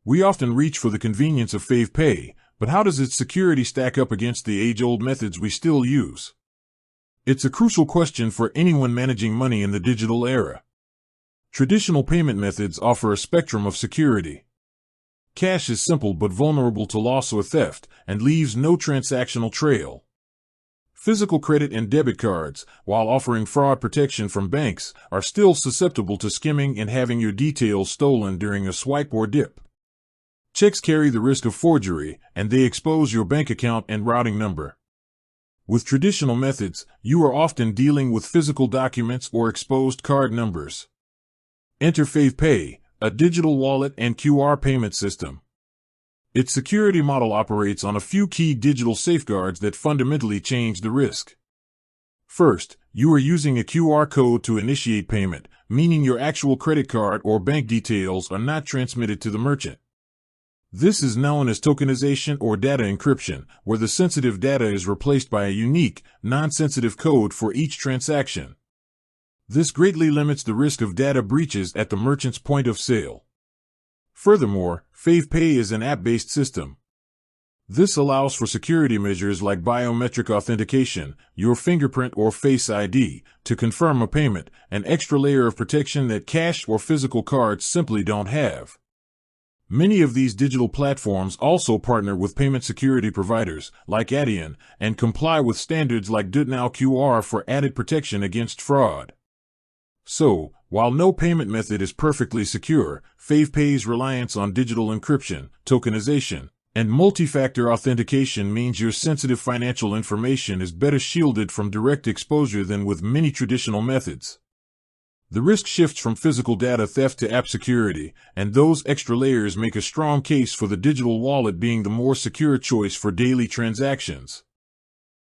We often reach for the convenience of FavePay, but how does its security stack up against the age-old methods we still use? It's a crucial question for anyone managing money in the digital era. Traditional payment methods offer a spectrum of security. Cash is simple but vulnerable to loss or theft, and leaves no transactional trail. Physical credit and debit cards, while offering fraud protection from banks, are still susceptible to skimming and having your details stolen during a swipe or dip. Checks carry the risk of forgery, and they expose your bank account and routing number. With traditional methods, you are often dealing with physical documents or exposed card numbers. Enter FavePay, a digital wallet and QR payment system. Its security model operates on a few key digital safeguards that fundamentally change the risk. First, you are using a QR code to initiate payment, meaning your actual credit card or bank details are not transmitted to the merchant. This is known as tokenization or data encryption, where the sensitive data is replaced by a unique, non-sensitive code for each transaction. This greatly limits the risk of data breaches at the merchant's point of sale. Furthermore, FavePay is an app-based system. This allows for security measures like biometric authentication, your fingerprint or Face ID, to confirm a payment, an extra layer of protection that cash or physical cards simply don't have. Many of these digital platforms also partner with payment security providers, like Adyen, and comply with standards like DNOW QR for added protection against fraud. So, while no payment method is perfectly secure, FavePay's reliance on digital encryption, tokenization, and multi-factor authentication means your sensitive financial information is better shielded from direct exposure than with many traditional methods. The risk shifts from physical data theft to app security, and those extra layers make a strong case for the digital wallet being the more secure choice for daily transactions.